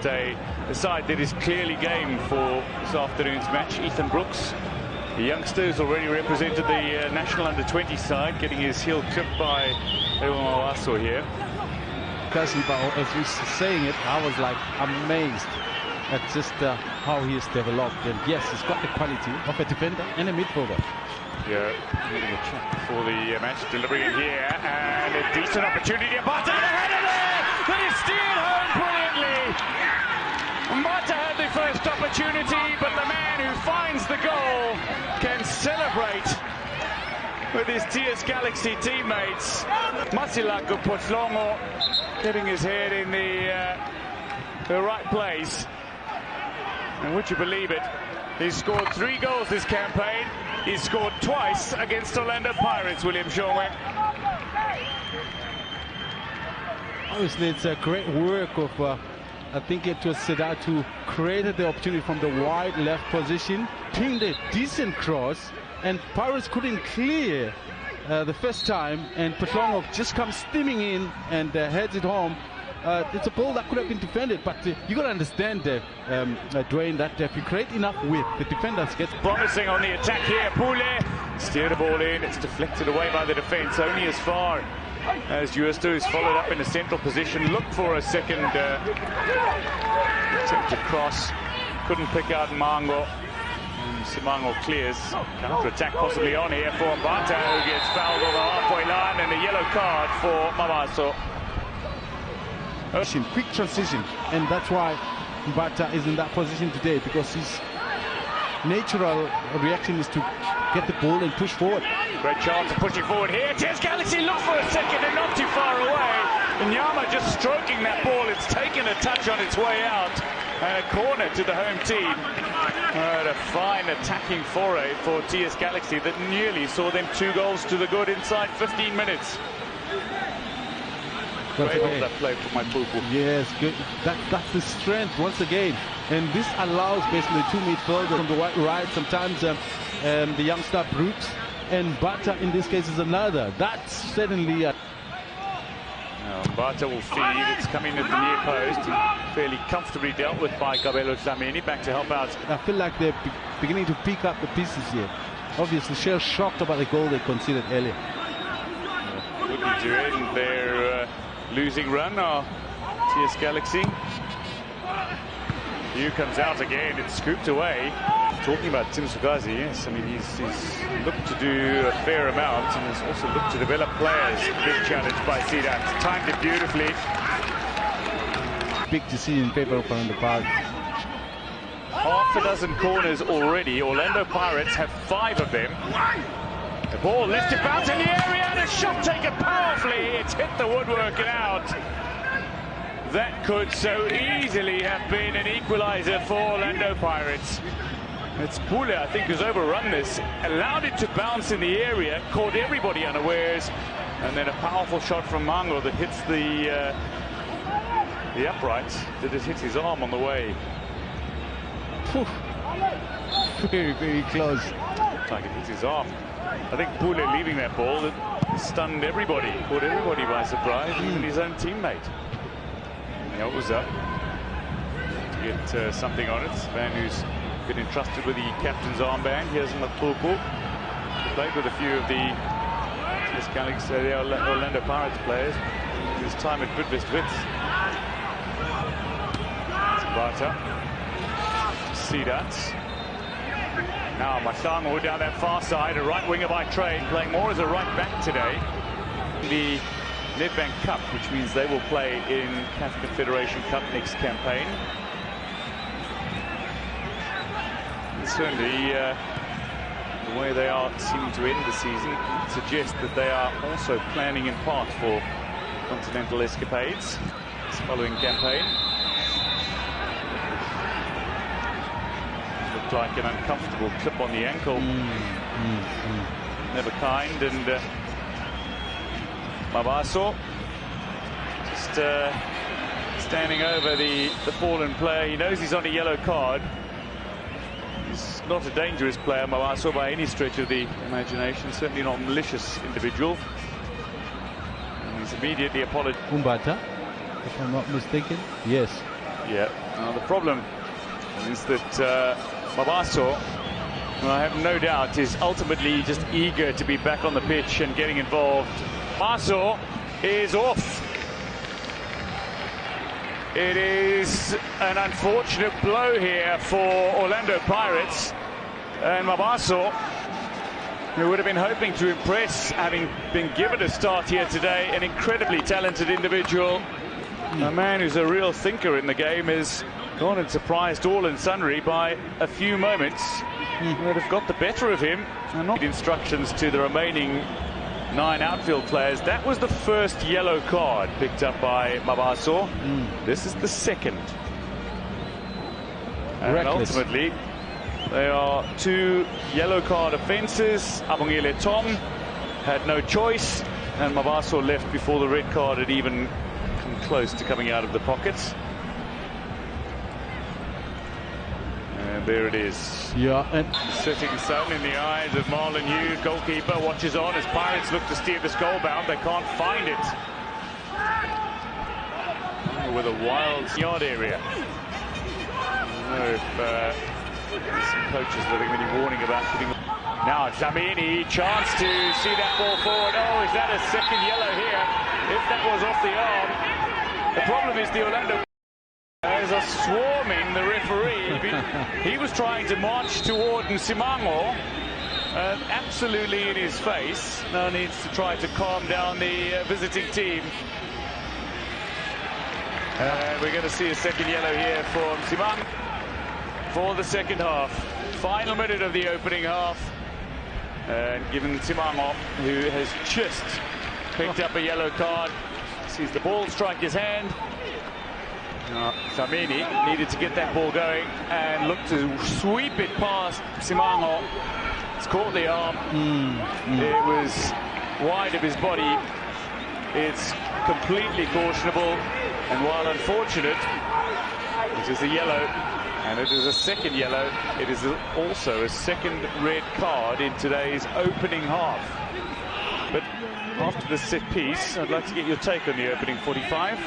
against a side that is clearly game for this afternoon's match. Ethan Brooks, the youngster, who's already represented the national under-20 side, getting his heel clipped by Mabaso here. As he's saying it, I was like amazed at just how he has developed. And yes, he's got the quality of a defender and a midfielder. Yeah, getting a check for the match, delivering it here, and a decent opportunity. Mbata had it there, but it's steered home brilliantly. Mbata had the first opportunity, but the man who finds the goal can celebrate with his TS Galaxy teammates. Masilago Potlongo getting his head in the right place. And would you believe it, he's scored 3 goals this campaign. He's scored twice against Orlando Pirates, William Shongwe. Obviously, it's a great work of, I think it was Sedat who created the opportunity from the wide left position, pinged a decent cross, and Pirates couldn't clear the first time, and Potlongo just comes steaming in and heads it home. It's a ball that could have been defended, but you got to understand, Dwayne, that if you create enough width, the defenders get promising on the attack here. Pule steered the ball in. It's deflected away by the defence, only as far as Justo, who's followed up in a central position. Looked for a second attempt to cross, couldn't pick out Mango. Simango clears. Counter-attack possibly on here for Mbata, who gets fouled on the halfway line, and a yellow card for Mabaso. Quick transition, and that's why Mbata is in that position today, because his natural reaction is to get the ball and push forward. Great chance of pushing forward here. TS Galaxy look for a second and not too far away. Nyama just stroking that ball. It's taken a touch on its way out, and a corner to the home team. A fine attacking foray for TS Galaxy that nearly saw them 2 goals to the good inside 15 minutes. Great on that play for my Pupu. Yes, good. That's the strength once again, and this allows basically 2 midfielders from the right. Sometimes the youngster Brooks and Mbata in this case is another. That's certainly. Mbata will feed. It's coming at the near post. Fairly comfortably dealt with by Kabelo Dlamini. Back to help out. I feel like they're beginning to pick up the pieces here. Obviously, Shell shocked about the goal they conceded earlier. Wouldn't do it in their losing run, TS Galaxy. Hugh comes out again. It's scooped away. Talking about Tim Sugazi, yes, I mean he's looked to do a fair amount, and has also looked to develop players. Big challenge by Sedat. Timed it beautifully. Big decision in favour of Orlando Pirates. Half a dozen corners already. Orlando Pirates have 5 of them. The ball lifted bounce in the area, and a shot taken powerfully. It's hit the woodwork and out. That could so easily have been an equaliser for Orlando Pirates. It's Pule, I think, who's overrun this, allowed it to bounce in the area, caught everybody unawares, and then a powerful shot from Mango that hits the upright. Did it hit his arm on the way? Very, very close. Looks like it hit his arm. I think Pule leaving that ball, it stunned everybody, caught everybody by surprise, even his own teammate. Nyoza to get something on it. Man who's been entrusted with the captain's armband. Here's Matupu. Played with a few of the TS Galaxy, the Orlando Pirates players. His time at Bidvest Wits. Mbata. Sedat. Now Matango down that far side, a right winger by trade, playing more as a right back today. The Nedbank Cup, which means they will play in CAF Confederation Cup next campaign. And certainly, the way they are seeming to end the season suggests that they are also planning in part for continental escapades this following campaign. Looked like an uncomfortable clip on the ankle. Never kind, and Mabaso just standing over the fallen player. He knows he's on a yellow card. He's not a dangerous player, Mabaso, by any stretch of the imagination. Certainly not a malicious individual. And he's immediately apologized. Mbata, if I'm not mistaken. Yes. Yeah. Now the problem is that Mabaso, I have no doubt, is ultimately just eager to be back on the pitch and getting involved. Mabaso is off. It is an unfortunate blow here for Orlando Pirates, and Mabaso, who would have been hoping to impress, having been given a start here today, an incredibly talented individual, a man who's a real thinker in the game, has gone and surprised all and sundry by a few moments that have got the better of him, and not instructions to the remaining 9 outfield players. That was the first yellow card picked up by Mabaso. This is the second. And Reckless. ultimately, they are 2 yellow card offences. Abongile Tom had no choice, and Mabaso left before the red card had even come close to coming out of the pockets. And there it is. Yeah, and Setting sun in the eyes of Marlon Hughes. Goalkeeper watches on as Pirates look to steer this goal bound. They can't find it. With a wild yard area. I don't know if some coaches that are going to be warning about putting. Now Zamini, chance to see that ball forward. Oh, is that a second yellow here? If that was off the arm. The problem is the Orlando are swarming the referee. He was trying to march toward Nsimango, absolutely in his face. Now needs to try to calm down the visiting team. We're going to see a second yellow here for Nsimango for the second half. Final minute of the opening half. And given Nsimango, who has just picked up a yellow card, sees the ball strike his hand. Samini needed to get that ball going and looked to sweep it past Simango. It's caught the arm. It was wide of his body. It's completely cautionable, and while unfortunate, it is a yellow, and it is a second yellow. It is also a second red card in today's opening half. But after the set piece, I'd like to get your take on the opening 45.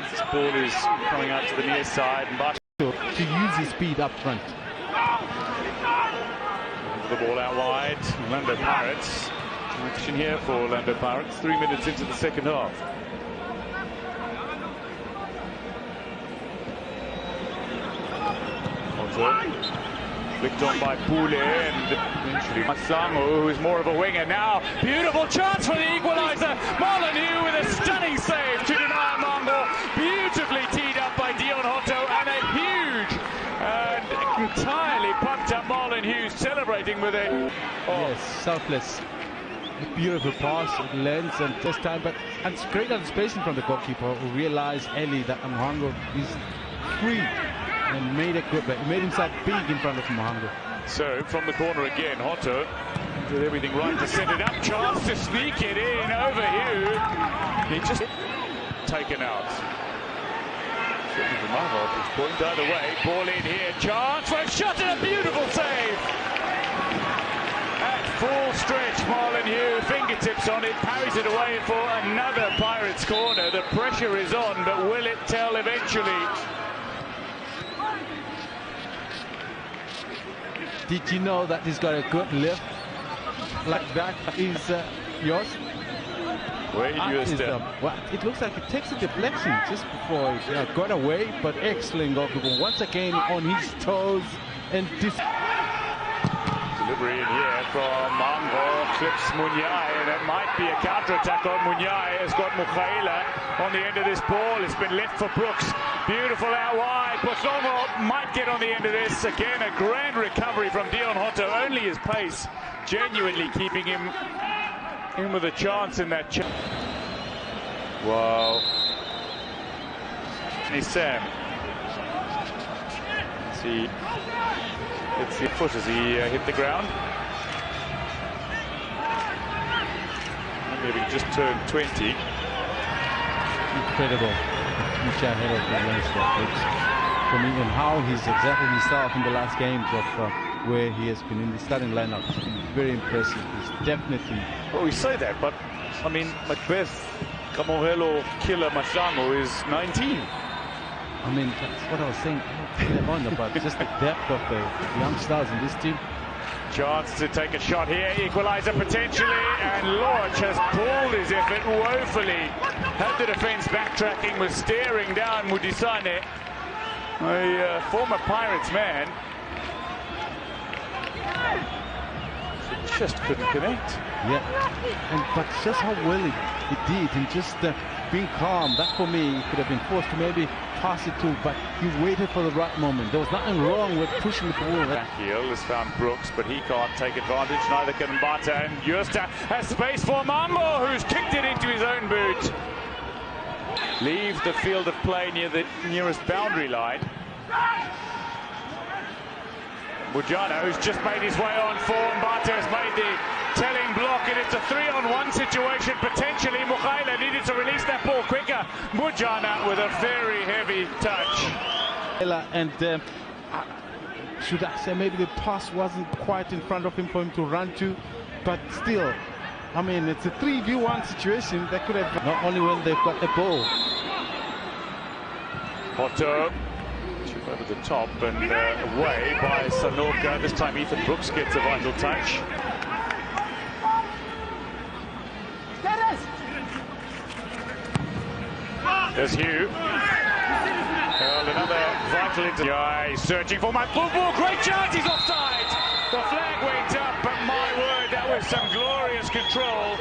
This ball is coming out to the near side, and Bash to use his speed up front. The ball out wide. Orlando Pirates. Action here for Orlando Pirates. 3 minutes into the second half. Flicked on by Pule, and eventually Masango, who is more of a winger now. Beautiful chance for the equaliser. Marlon Hughes with a stunning save to deny Mango. Beautifully teed up by Dion Hotto, and a huge and entirely pumped up Marlon Hughes celebrating with it. Yes, selfless. A beautiful pass, it lands and this time, but and it's great anticipation from the goalkeeper, who realized early that Mhango is free. And made it good, but he made himself big in front of Mhango. So from the corner again, Hotto did everything right to set it up. Chance to sneak it in over Hughes. He just taken out. Certainly from my vantage point, either way. Ball in here, chance for a shot and a beautiful save. At full stretch, Marlon Hughes, fingertips on it, parries it away for another Pirates corner. The pressure is on, but will it tell eventually? Did you know that he's got a good lift? Like that is yours? Where did you step? Well, it looks like it takes a deflection just before it got away, but excellent goalkeeper. Once again on his toes and delivery in here from Mango, clips Munyai, and it might be a counter-attack on Munyai. Has got Mukhaila on the end of this ball. It's been left for Brooks. Beautiful out wide. Potlongo might get on the end of this. Again, a grand recovery from Dion Hotto. Only his pace genuinely keeping him in with a chance in that. Wow. Hey, Sam. Let's see foot as he hit the ground. Maybe just turned 20. Incredible. Future ahead of the Leinster. For me, and how he's exerted himself in the last games of where he has been in the starting lineup. Very impressive. He's definitely. Well, we say that, but I mean, Macbeth Kamohelo killer Masango is 19. I mean, that's what I was saying on about just the depth of the young stars in this team. Chance to take a shot here, equaliser potentially, and Lorch has pulled his effort woefully. Had the defence backtracking, was staring down Mudisane, a former Pirates man. Just couldn't connect. Yeah, but just how well he did, and just being calm, that for me, he could have been forced to maybe pass it to, but he waited for the right moment. There was nothing wrong with pushing the ball. Heel has found Brooks, but he can't take advantage. Neither can Mbata, and Justa has space for Mambo, who's kicked it into his own boot. Leave the field of play near the nearest boundary line. Mujana, who's just made his way on for Mbata, has made the telling block, and it's a 3-on-1 situation potentially. Mukhaila needed to release that ball quicker. Mujana with a very heavy touch. And should I say maybe the pass wasn't quite in front of him for him to run to, but still, I mean, it's a 3v1 situation that could have, not only when they've got the ball. Otto over the top and away by Sanoka. This time Ethan Brooks gets a vital touch. There's Hugh. Well, another vital interview. He's searching for Matlubu. Great chance, he's offside. The flag went up, but my word, that was some glorious control.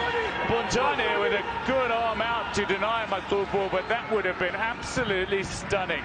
Bontane with a good arm out to deny Matlubu, but that would have been absolutely stunning.